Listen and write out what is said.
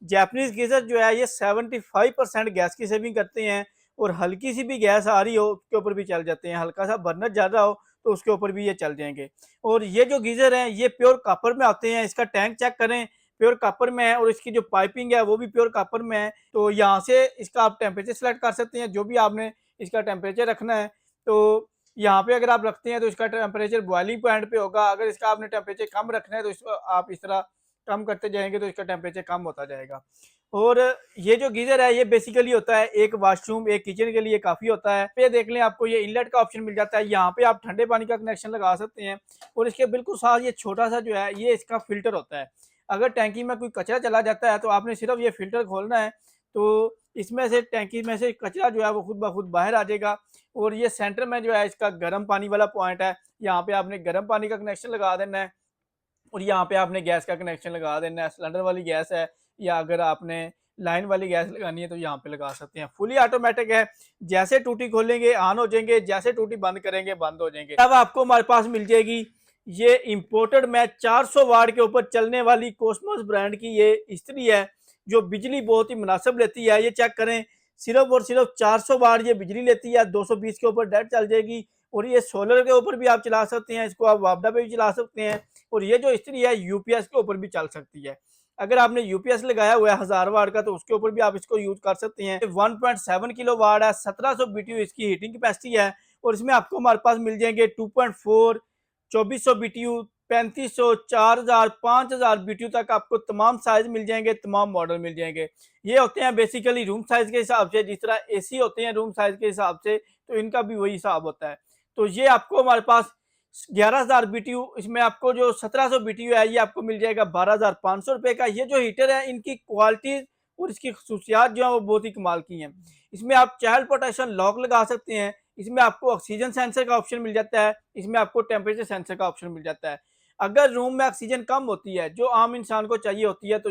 Japanese geyser जो है ये 75% गैस की सेविंग करते हैं, और हल्की सी भी गैस आ रही हो उसके ऊपर भी चल जाते हैं, हल्का सा बर्नर जल रहा हो तो उसके ऊपर भी ये चल जाएंगे। और ये जो गीजर हैं ये प्योर कॉपर में आते हैं, इसका टैंक चेक करें, प्योर कॉपर में है, और इसकी जो पाइपिंग है वो भी प्योर कॉपर में है। तो यहाँ से इसका आप टेम्परेचर सेलेक्ट कर सकते हैं, जो भी आपने इसका टेम्परेचर रखना है। तो यहाँ पे अगर आप रखते हैं तो इसका टेम्परेचर बॉइलिंग पॉइंट पे होगा, अगर इसका आपने टेम्परेचर कम रखना है तो इसको आप इस तरह कम करते जाएंगे तो इसका टेम्परेचर कम होता जाएगा। और ये जो गीजर है ये बेसिकली होता है एक वॉशरूम एक किचन के लिए काफ़ी होता है। ये देख लें, आपको ये इनलेट का ऑप्शन मिल जाता है, यहाँ पे आप ठंडे पानी का कनेक्शन लगा सकते हैं। और इसके बिल्कुल साथ ये छोटा सा जो है ये इसका फिल्टर होता है, अगर टैंकी में कोई कचरा चला जाता है तो आपने सिर्फ ये फिल्टर खोलना है, तो इसमें से टैंकी में से कचरा जो है वो खुद ब खुद बाहर आ जाएगा। और ये सेंटर में जो है इसका गर्म पानी वाला पॉइंट है, यहाँ पे आपने गर्म पानी का कनेक्शन लगा देना है, और यहाँ पे आपने गैस का कनेक्शन लगा देना है। सिलेंडर वाली गैस है या अगर आपने लाइन वाली गैस लगानी है तो यहाँ पे लगा सकते हैं। फुली ऑटोमेटिक है, जैसे टूटी खोलेंगे ऑन हो जाएंगे, जैसे टूटी बंद करेंगे बंद हो जाएंगे। अब आपको हमारे पास मिल जाएगी ये इम्पोर्टेड में 400 वाट के ऊपर चलने वाली कोस्मोस ब्रांड की ये इस्त्री है, जो बिजली बहुत ही मुनासिब लेती है। ये चेक करें, सिर्फ और सिर्फ 400 वाट ये बिजली लेती है, 220 के ऊपर डायरेक्ट चल जाएगी। और ये सोलर के ऊपर भी आप चला सकते हैं, इसको आप वापडा पे भी चला सकते हैं। और ये जो इस्त्री है यूपीएस के ऊपर भी चल सकती है, अगर आपने यूपीएस लगाया हुआ है 1000 वाट का तो उसके ऊपर भी आप इसको यूज कर सकते हैं। 1.7 किलो वाट है, 1700 बीटीयू इसकी हीटिंग कैपेसिटी है। और इसमें आपको हमारे पास मिल जाएंगे 2.4, 2400 बीटीयू, 3500, 4000, 5000 बीटीयू तक आपको तमाम साइज मिल जाएंगे, तमाम मॉडल मिल जाएंगे। ये होते हैं बेसिकली रूम साइज के हिसाब से, जिस तरह एसी होते हैं रूम साइज के हिसाब से, तो इनका भी वही हिसाब होता है। तो ये आपको हमारे पास 11,000 बीटीयू, इसमें आपको जो 1700 बीटीयू है ये आपको मिल जाएगा 12,500 रुपए का। ये जो हीटर है इनकी क्वालिटी और इसकी खसूसियात जो है वो बहुत ही कमाल की हैं। इसमें आप चाइल्ड प्रोटेक्शन लॉक लगा सकते हैं, इसमें आपको ऑक्सीजन सेंसर का ऑप्शन मिल जाता है, इसमें आपको टेम्परेचर सेंसर का ऑप्शन मिल जाता है। अगर रूम में ऑक्सीजन कम होती है जो आम इंसान को चाहिए होती है तो